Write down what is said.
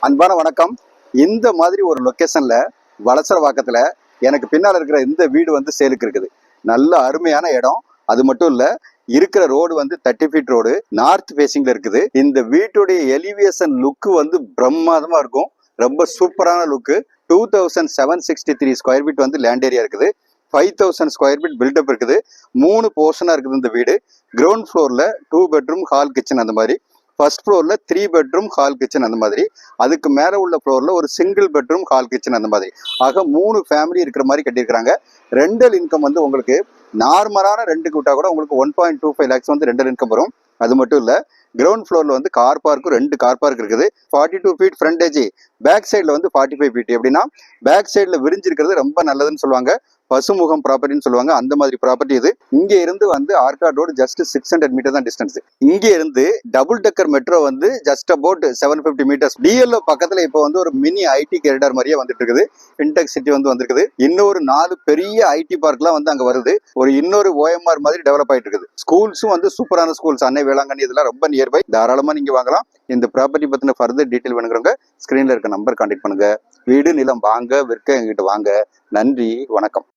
அன்பான வணக்கம். இந்த மாதிரி ஒரு லொக்கேஷன்ல வளசரவாக்கத்துல எனக்கு பின்னால இருக்கிற இந்த வீடு வந்து சேலுக்கு இருக்குது. நல்ல அருமையான இடம். அது மட்டும் இல்ல, இருக்கிற ரோடு வந்து 30 ஃபீட் ரோடு, நார்த் ஃபேசிங்ல இருக்குது. இந்த வீட்டுடைய எலிவேஷன் லுக் வந்து பிரம்மாதமா இருக்கும். ரொம்ப சூப்பரான லுக்கு. 2763 ஸ்கொயர் ஃபீட் வந்து லேண்ட் ஏரியா இருக்குது. 5000 ஸ்கொயர் ஃபீட் பில்டப் இருக்குது. 3 போர்ஷனா இருக்குது இந்த வீடு. கிரவுண்ட் ஃப்ளோர்ல 2 பெட்ரூம் ஹால் கிச்சன் அந்த மாதிரி, ஃபர்ஸ்ட் ஃப்ளோர்ல 3 பெட்ரூம் ஹால் கிச்சன் அந்த மாதிரி, அதுக்கு மேல உள்ள ஃப்ளோர்ல ஒரு சிங்கிள் பெட்ரூம் ஹால் கிச்சன் அந்த மாதிரி, ஆக 3 ஃபேமிலி இருக்கிற மாதிரி கட்டியிருக்காங்க. ரெண்டல் இன்கம் வந்து உங்களுக்கு நார்மலான ரெண்டுக்கு விட்டா கூட உங்களுக்கு 1.25 லேக்ஸ் வந்து ரெண்டல் இன்கம் வரும். அது மட்டும் இல்ல, கிரவுண்ட் ஃப்ளோர்ல வந்து கார் பார்க்கும் 2 கார் பார்க் இருக்குது. 42 ஃபீட் ஃப்ரண்டேஜ், பேக் சைட்ல வந்து 45 ஃபீட். எப்படின்னா பேக் சைட்ல விரிஞ்சிருக்கிறது ரொம்ப நல்லதுன்னு சொல்லுவாங்க. பசுமுகம் ப்ராப்பர்ட்டின்னு சொல்லுவாங்க. அந்த மாதிரி ப்ராப்பர்ட்டி இது. இங்க இருந்து வந்து ஆர்காட் ரோடு ஜஸ்ட் 600 மீட்டர் தான் டிஸ்டன்ஸ். இங்க இருந்து டபுள் டெக்கர் மெட்ரோ வந்து ஜஸ்ட் அபவுட் 750 மீட்டர்ஸ். டிஎல்ஓ பக்கத்துல இப்போ வந்து ஒரு மினி ஐடி காரிடார் மாதிரியே வந்துட்டு இருக்குது. ஃபின்டெக் சிட்டி வந்து வந்திருக்குது. இன்னொரு 4 பெரிய ஐடி பார்க்லாம் வந்து அங்க வருது. ஒரு இன்னொரு ஓஎம்ஆர் மாதிரி டெவலப் ஆயிட்டு இருக்குது. ஸ்கூல்ஸும் வந்து சூப்பரான ஸ்கூல்ஸ், அன்னை வேளாங்கண்ணி இதெல்லாம் ரொம்ப நியர்பை. தாராளமா நீங்க வாங்கலாம். இந்த ப்ராப்பர்ட்டி பத்தின ஃபர்தர் டீடைல் வேணுங்கிறவங்க ஸ்கிரீன்ல இருக்க நம்பர் கான்டாக்ட் பண்ணுங்க. வீடு நிலம் வாங்க விற்க எங்கிட்ட வாங்க. நன்றி, வணக்கம்.